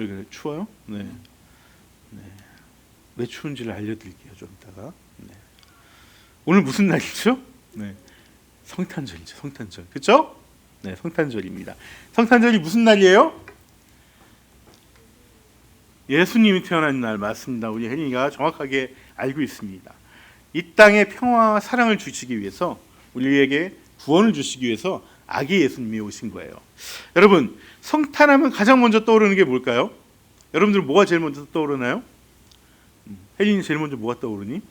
왜 그래? 추워요? 네. 네. 왜 추운지를 알려드릴게요. 좀 이따가. 네. 오늘 무슨 날이죠? 네. 성탄절이죠. 성탄절. 그렇죠? 네, 성탄절입니다. 성탄절이 무슨 날이에요? 예수님이 태어난 날 맞습니다. 우리 혜린이가 정확하게 알고 있습니다. 이 땅에 평화와 사랑을 주시기 위해서, 우리에게 구원을 주시기 위해서 아기 예수님이 오신 거예요. 여러분, 성탄하면 가장 먼저 떠오르는 게 뭘까요? 여러분들 뭐가 제일 먼저 떠오르나요? 혜린이 제일 먼저 뭐가 떠오르니?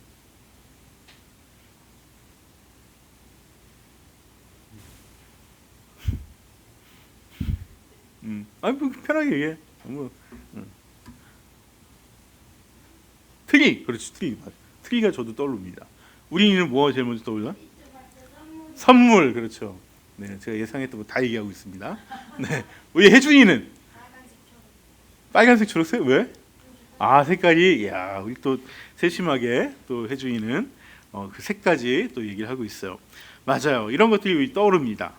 아니 뭐 편하게 얘기해. 트리, 그렇지, 트리. 트리가 저도 떠오릅니다. 우리는 뭐가 제일 먼저 떠올라? 선물, 그렇죠. 네, 제가 예상했던 거 다 얘기하고 있습니다. 네, 우리 혜준이는 빨간색, 초록색, 왜? 아, 색깔이, 야, 우리 또 세심하게 또 혜준이는 그 색까지 또 얘기를 하고 있어요. 맞아요, 이런 것들이 떠오릅니다.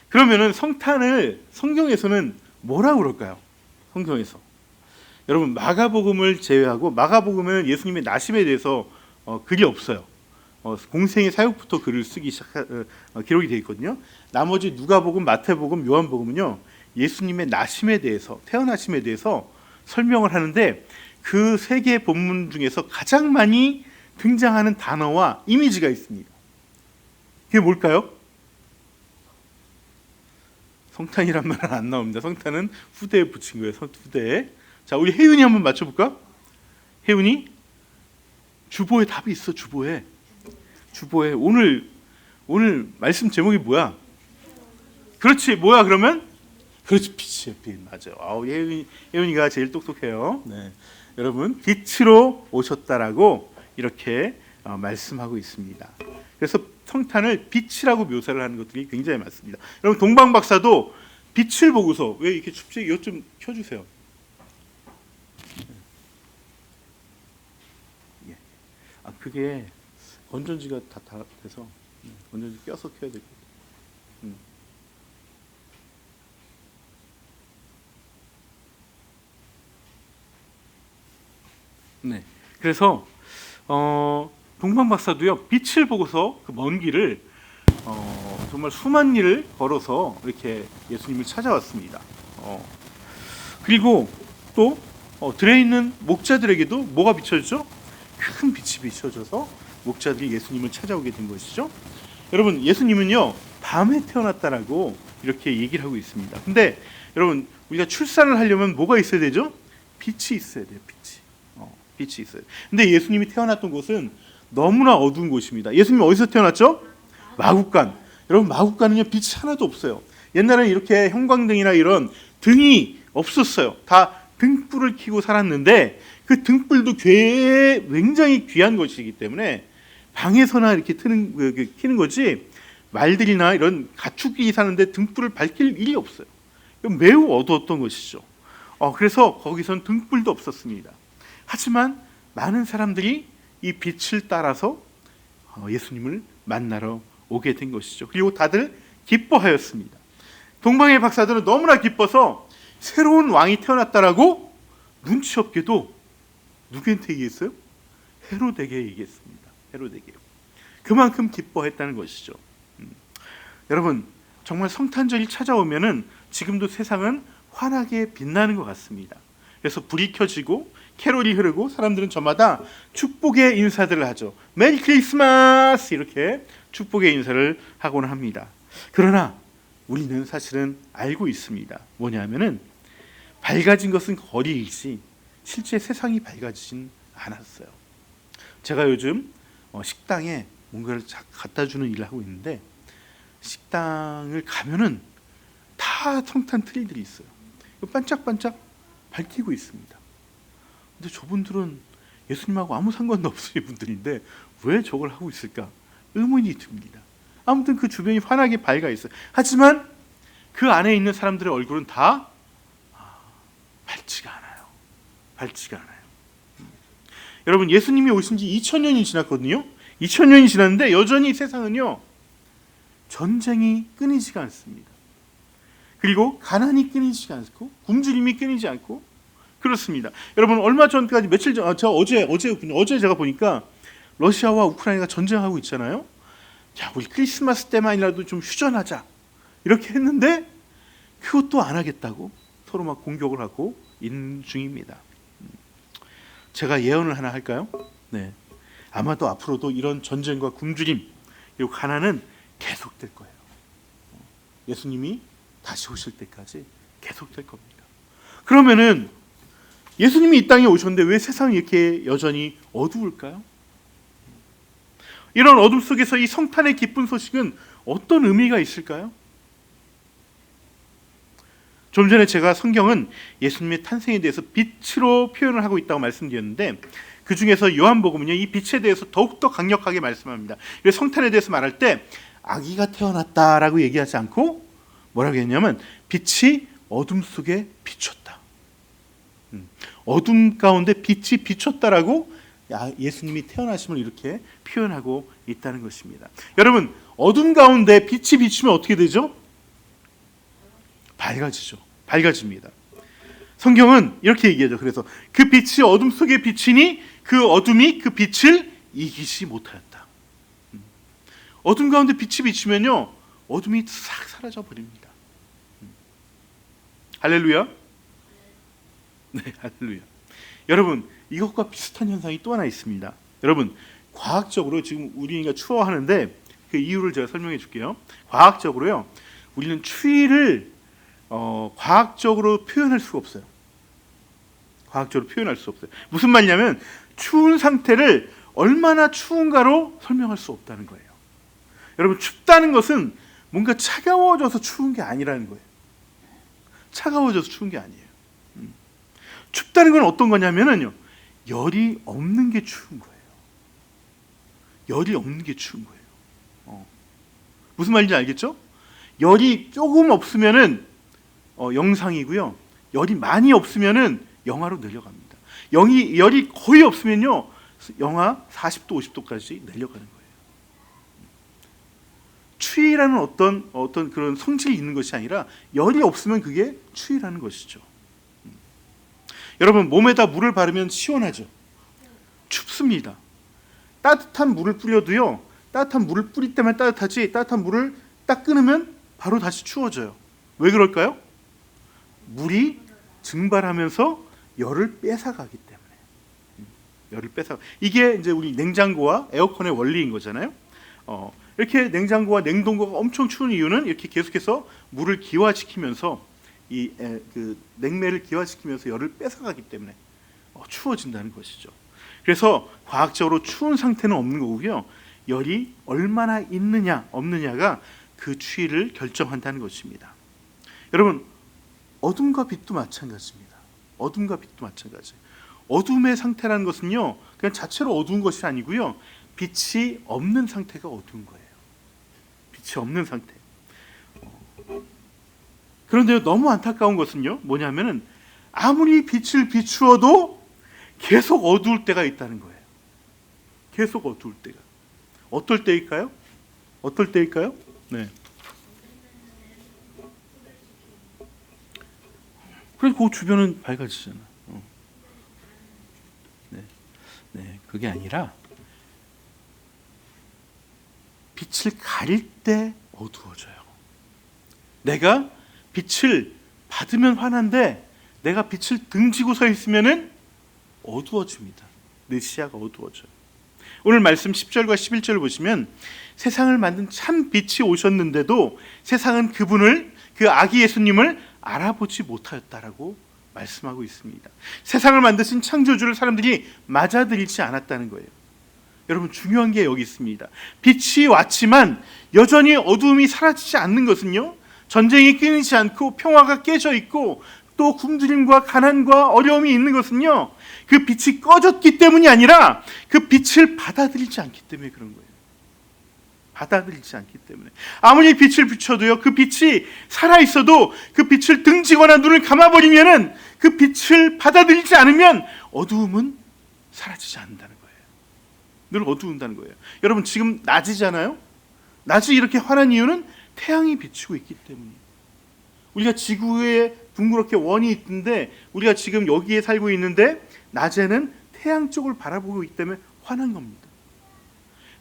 그러면은 성탄을 성경에서는 뭐라고 그럴까요? 성경에서 여러분, 마가복음을 제외하고, 마가복음은 예수님의 나심에 대해서 글이 없어요. 공생의 사역부터 글을 쓰기 기록이 되어 있거든요. 나머지 누가복음, 마태복음, 요한복음은요, 예수님의 나심에 대해서, 태어나심에 대해서 설명을 하는데, 그 세 개의 본문 중에서 가장 많이 등장하는 단어와 이미지가 있습니다. 그게 뭘까요? 성탄이란 말은 안 나옵니다. 성탄은 후대에 붙인 거예요. 후대에. 자, 우리 혜윤이 한번 맞춰볼까? 혜윤이? 주보에 답이 있어. 주보에 오늘 말씀 제목이 뭐야? 그렇지, 뭐야 그러면? 그렇지, 빛이에요. 빛. 맞아요. 아우, 혜윤이가 제일 똑똑해요. 네. 여러분, 빛으로 오셨다라고 이렇게 말씀하고 있습니다. 그래서 성탄을 빛이라고 묘사를 하는 것들이 굉장히 많습니다. 여러분, 동방 박사도 빛을 보고서, 왜 이렇게 춥지? 이것 좀 켜주세요. 아, 그게 건전지가 다 돼서 건전지 껴서 켜야 될 거예요. 네. 그래서 동방 박사도요, 빛을 보고서 그 먼 길을 정말 수만 리를 걸어서 이렇게 예수님을 찾아왔습니다. 그리고 또 들에 있는 목자들에게도 뭐가 비춰졌죠? 큰 빛이 비춰져서 목자들이 예수님을 찾아오게 된 것이죠. 여러분, 예수님은요, 밤에 태어났다라고 이렇게 얘기를 하고 있습니다. 근데 여러분, 우리가 출산을 하려면 뭐가 있어야 되죠? 빛이 있어야 돼요. 빛이 있어요. 근데 예수님이 태어났던 곳은 너무나 어두운 곳입니다. 예수님이 어디서 태어났죠? 마국간. 여러분, 마국간은요, 빛이 하나도 없어요. 옛날에는 이렇게 형광등이나 이런 등이 없었어요. 다 등불을 켜고 살았는데, 그 등불도 굉장히 귀한 것이기 때문에 방에서나 이렇게 켜는 거지, 말들이나 이런 가축이 사는데 등불을 밝힐 일이 없어요. 매우 어두웠던 것이죠. 그래서 거기선 등불도 없었습니다. 하지만 많은 사람들이 이 빛을 따라서 예수님을 만나러 오게 된 것이죠. 그리고 다들 기뻐하였습니다. 동방의 박사들은 너무나 기뻐서 새로운 왕이 태어났다라고 눈치 없게도 누구한테 얘기했어요? 헤로데게 얘기했습니다. 헤로데게. 그만큼 기뻐했다는 것이죠. 여러분, 정말 성탄절이 찾아오면은 지금도 세상은 환하게 빛나는 것 같습니다. 그래서 불이 켜지고 캐롤이 흐르고 사람들은 저마다 축복의 인사들을 하죠. 메리 크리스마스, 이렇게 축복의 인사를 하곤 합니다. 그러나 우리는 사실은 알고 있습니다. 뭐냐면은 밝아진 것은 거리이지 실제 세상이 밝아지진 않았어요. 제가 요즘 식당에 뭔가를 갖다 주는 일을 하고 있는데, 식당을 가면은 다 성탄 트리들이 있어요. 반짝반짝 밝히고 있습니다. 근데 저분들은 예수님하고 아무 상관도 없으신 분들인데 왜 저걸 하고 있을까? 의문이 듭니다. 아무튼 그 주변이 환하게 밝아 있어요. 하지만 그 안에 있는 사람들의 얼굴은 다 밝지가 않아요. 밝지가 않아요. 여러분, 예수님이 오신 지 2000년이 지났거든요. 2000년이 지났는데 여전히 세상은요, 전쟁이 끊이지가 않습니다. 그리고 가난이 끊이지가 않고 굶주림이 끊이지 않고 그렇습니다. 여러분 얼마 전까지 며칠 전, 저 어제 제가 보니까 러시아와 우크라이나가 전쟁하고 있잖아요. 자, 우리 크리스마스 때만이라도 좀 휴전하자 이렇게 했는데 그것도 안 하겠다고 서로 막 공격을 하고 있는 중입니다. 제가 예언을 하나 할까요? 네, 아마도 앞으로도 이런 전쟁과 굶주림 그리고 가난은 계속될 거예요. 예수님이 다시 오실 때까지 계속될 겁니다. 그러면은 예수님이 이 땅에 오셨는데 왜 세상이 이렇게 여전히 어두울까요? 이런 어둠 속에서 이 성탄의 기쁜 소식은 어떤 의미가 있을까요? 좀 전에 제가 성경은 예수님의 탄생에 대해서 빛으로 표현을 하고 있다고 말씀드렸는데 그 중에서 요한복음은요 이 빛에 대해서 더욱더 강력하게 말씀합니다. 그래서 성탄에 대해서 말할 때 아기가 태어났다라고 얘기하지 않고 뭐라고 했냐면 빛이 어둠 속에 비췄다. 어둠 가운데 빛이 비쳤다라고 예수님이 태어나심을 이렇게 표현하고 있다는 것입니다. 여러분 어둠 가운데 빛이 비치면 어떻게 되죠? 밝아집니다. 성경은 이렇게 얘기하죠. 그래서 그 빛이 어둠 속에 비치니 그 어둠이 그 빛을 이기지 못하였다. 어둠 가운데 빛이 비치면요 어둠이 싹 사라져 버립니다. 할렐루야. 네, 할렐루야. 여러분 이것과 비슷한 현상이 또 하나 있습니다. 여러분 과학적으로 지금 우리가 추워하는데 그 이유를 제가 설명해 줄게요. 과학적으로요 우리는 추위를 과학적으로 표현할 수가 없어요. 과학적으로 표현할 수 없어요. 무슨 말이냐면 추운 상태를 얼마나 추운가로 설명할 수 없다는 거예요. 여러분 춥다는 것은 뭔가 차가워져서 추운 게 아니라는 거예요. 차가워져서 추운 게 아니에요. 춥다는 건 어떤 거냐면요 열이 없는 게 추운 거예요. 열이 없는 게 추운 거예요. 무슨 말인지 알겠죠? 열이 조금 없으면은 영상이고요. 열이 많이 없으면은 영하로 내려갑니다. 열이 거의 없으면요 영하 40도, 50도까지 내려가는 거예요. 추위라는 어떤 그런 성질이 있는 것이 아니라 열이 없으면 그게 추위라는 것이죠. 여러분 몸에다 물을 바르면 시원하죠. 춥습니다. 따뜻한 물을 뿌려도요 따뜻한 물을 뿌릴 때만 따뜻하지 따뜻한 물을 딱 끊으면 바로 다시 추워져요. 왜 그럴까요? 물이 증발하면서 열을 뺏어가기 때문에. 이게 이제 우리 냉장고와 에어컨의 원리인 거잖아요. 이렇게 냉장고와 냉동고가 엄청 추운 이유는 이렇게 계속해서 물을 기화시키면서 그 냉매를 기화시키면서 열을 뺏어가기 때문에 추워진다는 것이죠. 그래서 과학적으로 추운 상태는 없는 거고요. 열이 얼마나 있느냐 없느냐가 그 추위를 결정한다는 것입니다. 여러분 어둠과 빛도 마찬가지입니다. 어둠과 빛도 마찬가지. 어둠의 상태라는 것은요 그냥 자체로 어두운 것이 아니고요 빛이 없는 상태가 어두운 거예요. 빛이 없는 상태. 그런데 너무 안타까운 것은요 뭐냐면은 아무리 빛을 비추어도 계속 어두울 때가 있다는 거예요. 계속 어두울 때가. 어떨 때일까요? 네. 그래서 그 주변은 밝아지잖아. 네, 그게 아니라 빛을 가릴 때 어두워져요. 내가 빛을 받으면 환한데 내가 빛을 등지고 서 있으면은 어두워집니다. 내 시야가 어두워져요. 오늘 말씀 10절과 11절을 보시면 세상을 만든 참 빛이 오셨는데도 세상은 그분을 그 아기 예수님을 알아보지 못하였다라고 말씀하고 있습니다. 세상을 만드신 창조주를 사람들이 맞아들이지 않았다는 거예요. 여러분 중요한 게 여기 있습니다. 빛이 왔지만 여전히 어두움이 사라지지 않는 것은요 전쟁이 끊이지 않고 평화가 깨져 있고 또 굶주림과 가난과 어려움이 있는 것은요 그 빛이 꺼졌기 때문이 아니라 그 빛을 받아들이지 않기 때문에 그런 거예요. 받아들이지 않기 때문에. 아무리 빛을 비춰도요 그 빛이 살아있어도 그 빛을 등지거나 눈을 감아버리면은 그 빛을 받아들이지 않으면 어두움은 사라지지 않는다는 거예요. 늘 어두운다는 거예요. 여러분 지금 낮이잖아요. 낮이 이렇게 환한 이유는 태양이 비추고 있기 때문이에요. 우리가 지구의 둥그렇게 원이 있는데 우리가 지금 여기에 살고 있는데 낮에는 태양 쪽을 바라보고 있기 때문에 환한 겁니다.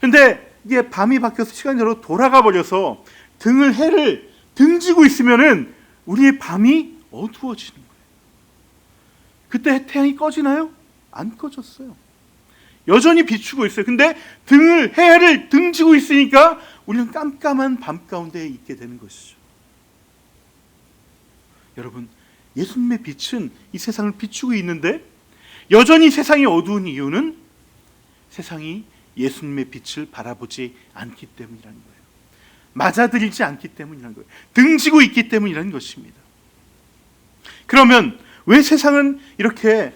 근데 이게 밤이 바뀌어서 시간대로 돌아가 버려서 해를 등지고 있으면은 우리의 밤이 어두워지는 거예요. 그때 태양이 꺼지나요? 안 꺼졌어요. 여전히 비추고 있어요. 근데 해를 등지고 있으니까 우리는 깜깜한 밤 가운데 있게 되는 것이죠. 여러분, 예수님의 빛은 이 세상을 비추고 있는데 여전히 세상이 어두운 이유는 세상이 예수님의 빛을 바라보지 않기 때문이라는 거예요. 맞아들이지 않기 때문이라는 거예요. 등지고 있기 때문이라는 것입니다. 그러면 왜 세상은 이렇게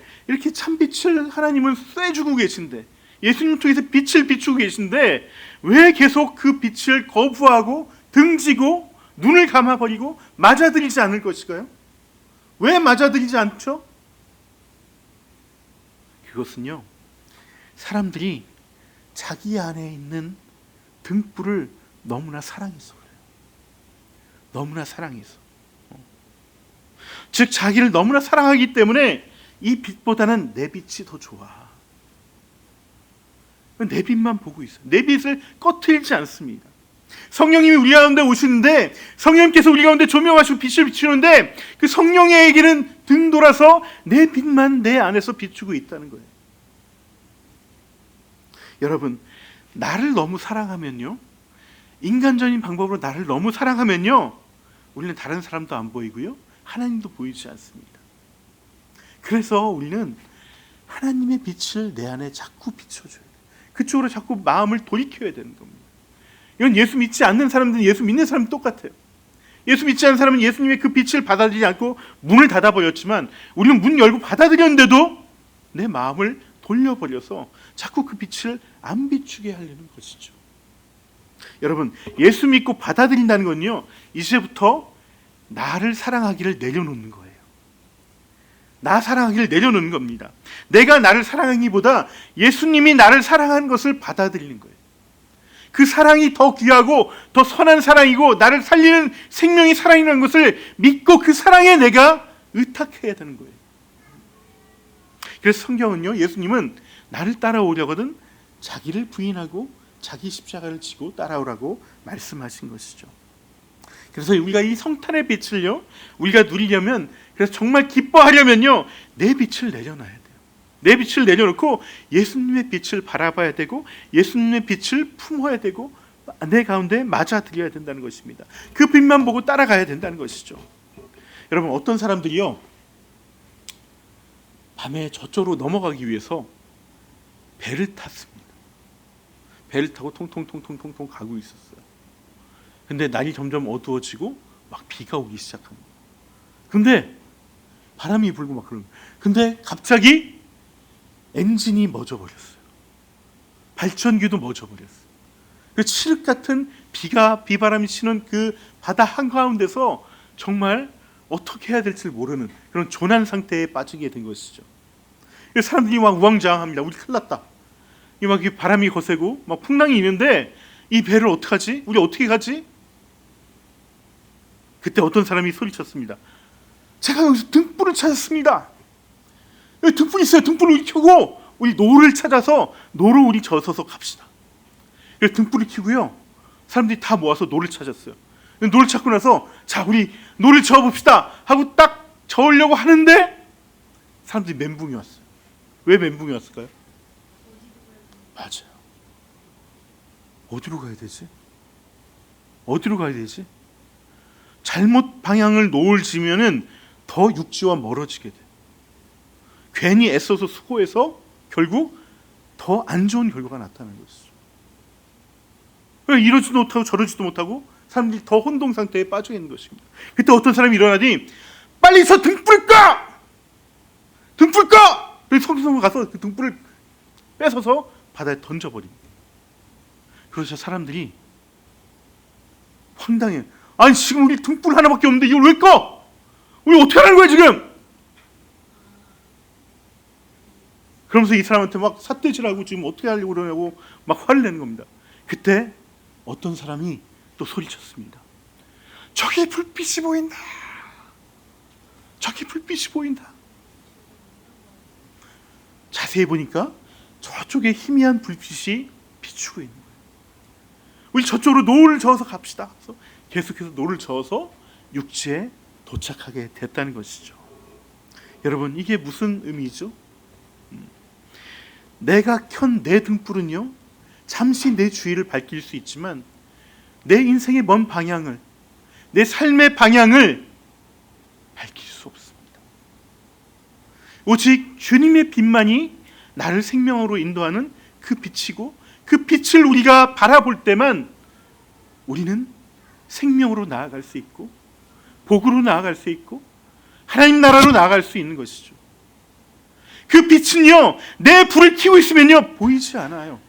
참빛을 하나님은 쐬주고 계신데, 예수님 통해서 빛을 비추고 계신데 왜 계속 그 빛을 거부하고 등지고 눈을 감아버리고 맞아들이지 않을 것일까요? 왜 맞아들이지 않죠? 그것은요, 사람들이 자기 안에 있는 등불을 너무나 사랑해서 그래요. 너무나 사랑해서. 즉 자기를 너무나 사랑하기 때문에 이 빛보다는 내 빛이 더 좋아. 내 빛만 보고 있어요. 내 빛을 꺼트리지 않습니다. 성령님이 우리 가운데 오시는데 성령님께서 우리 가운데 조명하시고 빛을 비추는데 그 성령에게는 등 돌아서 내 빛만 내 안에서 비추고 있다는 거예요. 여러분, 나를 너무 사랑하면요, 인간적인 방법으로 나를 너무 사랑하면요, 우리는 다른 사람도 안 보이고요, 하나님도 보이지 않습니다. 그래서 우리는 하나님의 빛을 내 안에 자꾸 비춰줘야 돼요. 그쪽으로 자꾸 마음을 돌이켜야 되는 겁니다. 이건 예수 믿지 않는 사람들은 예수 믿는 사람은 똑같아요. 예수 믿지 않는 사람은 예수님의 그 빛을 받아들이지 않고 문을 닫아버렸지만 우리는 문 열고 받아들였는데도 내 마음을 돌려버려서 자꾸 그 빛을 안 비추게 하려는 것이죠. 여러분, 예수 믿고 받아들인다는 건요, 이제부터 나를 사랑하기를 내려놓는 거예요. 나 사랑하기를 내려놓는 겁니다. 내가 나를 사랑하기보다 예수님이 나를 사랑하는 것을 받아들이는 거예요. 그 사랑이 더 귀하고 더 선한 사랑이고 나를 살리는 생명의 사랑이라는 것을 믿고 그 사랑에 내가 의탁해야 되는 거예요. 그래서 성경은요, 예수님은 나를 따라오려거든 자기를 부인하고 자기 십자가를 지고 따라오라고 말씀하신 것이죠. 그래서 우리가 이 성탄의 빛을요, 우리가 누리려면, 그래서 정말 기뻐하려면요, 내 빛을 내려놔야 돼요. 내 빛을 내려놓고 예수님의 빛을 바라봐야 되고 예수님의 빛을 품어야 되고 내 가운데 맞아들여야 된다는 것입니다. 그 빛만 보고 따라가야 된다는 것이죠. 여러분, 어떤 사람들이요, 밤에 저쪽으로 넘어가기 위해서 배를 탔습니다. 배를 타고 통통통통통통 가고 있었어요. 근데 날이 점점 어두워지고 막 비가 오기 시작합니다. 근데 바람이 불고 막 그런 거예요. 근데 갑자기 엔진이 멎어버렸어요. 발전기도 멎어버렸어요. 그 칠흑 같은 비바람이 치는 그 바다 한가운데서 정말 어떻게 해야 될지 모르는 그런 조난 상태에 빠지게 된 것이죠. 사람들이 막 우왕좌왕합니다. 우리 큰일 났다. 막 바람이 거세고 막 풍랑이 있는데 이 배를 어떡하지? 우리 어떻게 가지? 그때 어떤 사람이 소리쳤습니다. 제가 여기서 등불을 찾았습니다. 여기 등불 있어요. 등불을 우리 켜고 우리 노를 찾아서 노로 우리 저서서 갑시다. 그래서 등불을 켜고요, 사람들이 다 모아서 노를 찾았어요. 노를 찾고 나서 자, 우리 노를 저어봅시다 하고 딱 저으려고 하는데 사람들이 멘붕이 왔어요. 왜 멘붕이 왔을까요? 맞아요. 어디로 가야 되지? 어디로 가야 되지? 잘못 방향을 노을 지면은 더 육지와 멀어지게 돼요. 괜히 애써서 수고해서 결국 더 안 좋은 결과가 나타나는 것이죠. 이러지도 못하고 저러지도 못하고 사람들이 더 혼동 상태에 빠져 있는 것입니다. 그때 어떤 사람이 일어나더니 빨리 저 등불을 꺼! 등불 꺼! 그래서 성경으로 가서 그 등불을 뺏어서 바다에 던져버립니다. 그래서 사람들이 황당해요. 아니, 지금 우리 등불 하나밖에 없는데 이걸 왜 꺼? 우리 어떻게 하는 거야 지금? 그러면서 이 사람한테 막 삿대질하고 지금 어떻게 하려고 그러냐고 막 화를 내는 겁니다. 그때 어떤 사람이 또 소리쳤습니다. 저기 불빛이 보인다. 저기 불빛이 보인다. 자세히 보니까 저쪽에 희미한 불빛이 비추고 있는 거예요. 우리 저쪽으로 노를 저어서 갑시다. 그래서 계속해서 노를 저어서 육지에 도착하게 됐다는 것이죠. 여러분, 이게 무슨 의미죠? 내가 켠 내 등불은요, 잠시 내 주위를 밝힐 수 있지만 내 인생의 먼 방향을, 내 삶의 방향을 밝힐 수 없습니다. 오직 주님의 빛만이 나를 생명으로 인도하는 그 빛이고, 그 빛을 우리가 바라볼 때만 우리는 생명으로 나아갈 수 있고, 복으로 나아갈 수 있고, 하나님 나라로 나아갈 수 있는 것이죠. 그 빛은요, 내 불을 켜고 있으면요, 보이지 않아요.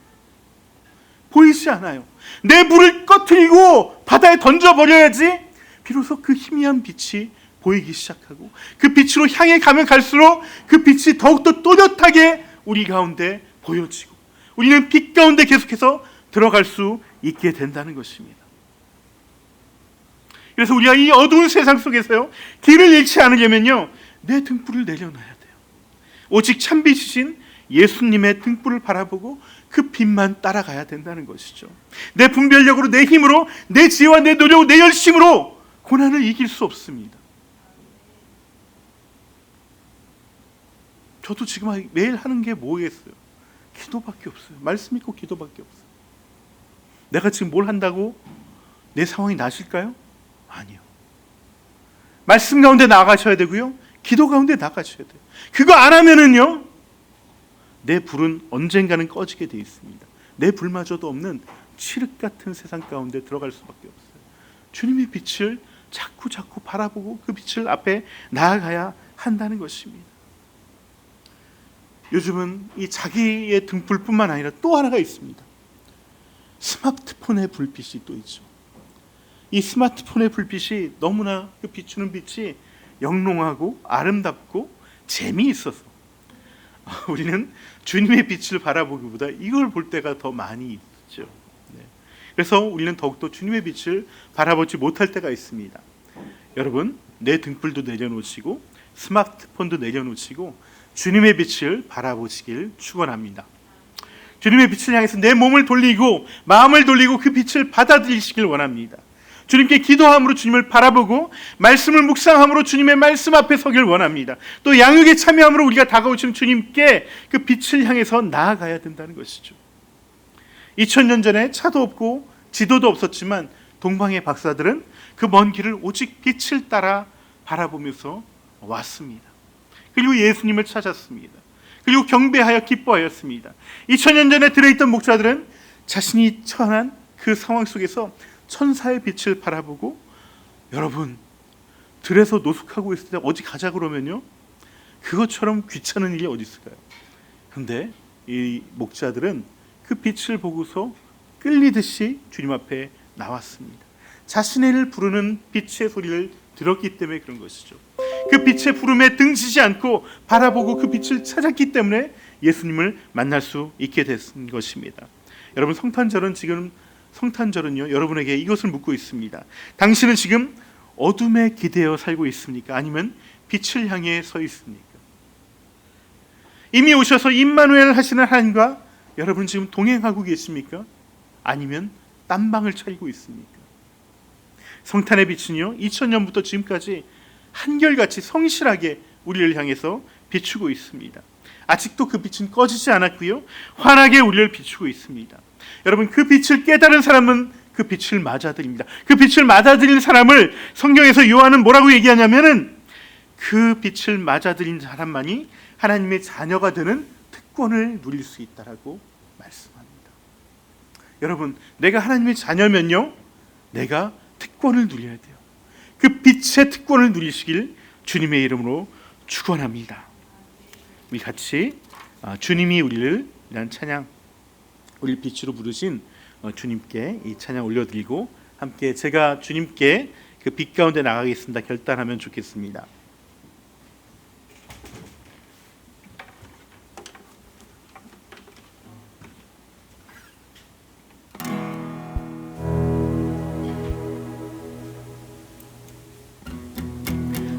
보이지 않아요. 내 불을 꺼트리고 바다에 던져버려야지 비로소 그 희미한 빛이 보이기 시작하고, 그 빛으로 향해 가면 갈수록 그 빛이 더욱더 또렷하게 우리 가운데 보여지고, 우리는 빛 가운데 계속해서 들어갈 수 있게 된다는 것입니다. 그래서 우리가 이 어두운 세상 속에서요, 길을 잃지 않으려면요, 내 등불을 내려놔야 돼요. 오직 참빛이신 예수님의 등불을 바라보고 그 빛만 따라가야 된다는 것이죠. 내 분별력으로, 내 힘으로, 내 지혜와 내 노력, 내 열심으로 고난을 이길 수 없습니다. 저도 지금 매일 하는 게 뭐겠어요? 기도밖에 없어요. 말씀 읽고 기도밖에 없어요. 내가 지금 뭘 한다고 내 상황이 나아질까요? 아니요. 말씀 가운데 나아가셔야 되고요, 기도 가운데 나아가셔야 돼요. 그거 안 하면은요, 내 불은 언젠가는 꺼지게 돼 있습니다. 내 불마저도 없는 칠흑 같은 세상 가운데 들어갈 수밖에 없어요. 주님의 빛을 자꾸 바라보고 그 빛을 앞에 나아가야 한다는 것입니다. 요즘은 이 자기의 등불뿐만 아니라 또 하나가 있습니다. 스마트폰의 불빛이 또 있죠. 이 스마트폰의 불빛이 너무나, 그 비추는 빛이 영롱하고 아름답고 재미있어서 우리는 주님의 빛을 바라보기보다 이걸 볼 때가 더 많이 있죠. 그래서 우리는 더욱더 주님의 빛을 바라보지 못할 때가 있습니다. 여러분, 내 등불도 내려놓으시고 스마트폰도 내려놓으시고 주님의 빛을 바라보시길 축원합니다. 주님의 빛을 향해서 내 몸을 돌리고 마음을 돌리고 그 빛을 받아들이시길 원합니다. 주님께 기도함으로 주님을 바라보고 말씀을 묵상함으로 주님의 말씀 앞에 서길 원합니다. 또 양육에 참여함으로 우리가 다가오시는 주님께 그 빛을 향해서 나아가야 된다는 것이죠. 2000년 전에 차도 없고 지도도 없었지만 동방의 박사들은 그 먼 길을 오직 빛을 따라 바라보면서 왔습니다. 그리고 예수님을 찾았습니다. 그리고 경배하여 기뻐하였습니다. 2000년 전에 들어있던 목자들은 자신이 처한 그 상황 속에서 천사의 빛을 바라보고, 여러분, 들에서 노숙하고 있을 때 어디 가자 그러면요, 그것처럼 귀찮은 일이 어디 있을까요? 그런데 이 목자들은 그 빛을 보고서 끌리듯이 주님 앞에 나왔습니다. 자신을 부르는 빛의 소리를 들었기 때문에 그런 것이죠. 그 빛의 부름에 등지지 않고 바라보고 그 빛을 찾았기 때문에 예수님을 만날 수 있게 된 것입니다. 여러분, 성탄절은요, 여러분에게 이것을 묻고 있습니다. 당신은 지금 어둠에 기대어 살고 있습니까? 아니면 빛을 향해 서 있습니까? 이미 오셔서 임마누엘 하시는 하나님과 여러분 지금 동행하고 계십니까? 아니면 딴방을 차리고 있습니까? 성탄의 빛은요, 2000년부터 지금까지 한결같이 성실하게 우리를 향해서 비추고 있습니다. 아직도 그 빛은 꺼지지 않았고요, 환하게 우리를 비추고 있습니다. 여러분, 그 빛을 깨달은 사람은 그 빛을 맞아들입니다. 그 빛을 맞아들인 사람을 성경에서 요한은 뭐라고 얘기하냐면은, 그 빛을 맞아들인 사람만이 하나님의 자녀가 되는 특권을 누릴 수 있다라고 말씀합니다. 여러분, 내가 하나님의 자녀면요, 내가 특권을 누려야 돼요. 그 빛의 특권을 누리시길 주님의 이름으로 축원합니다. 우리 같이 주님이 우리를 위한 찬양, 우리를 빛으로 부르신 주님께 이 찬양 올려드리고, 함께 제가 주님께 그 빛 가운데 나가겠습니다 결단하면 좋겠습니다.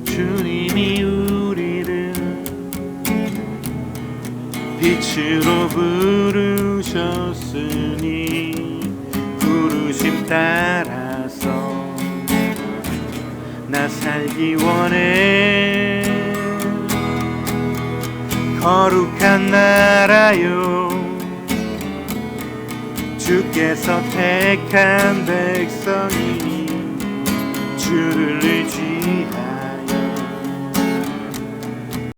주님이 빛으로 부르셨으니 부르심 따라서 나 살기 원해. 거룩한 나라요, 주께서 택한 백성이니 주를 의지하라.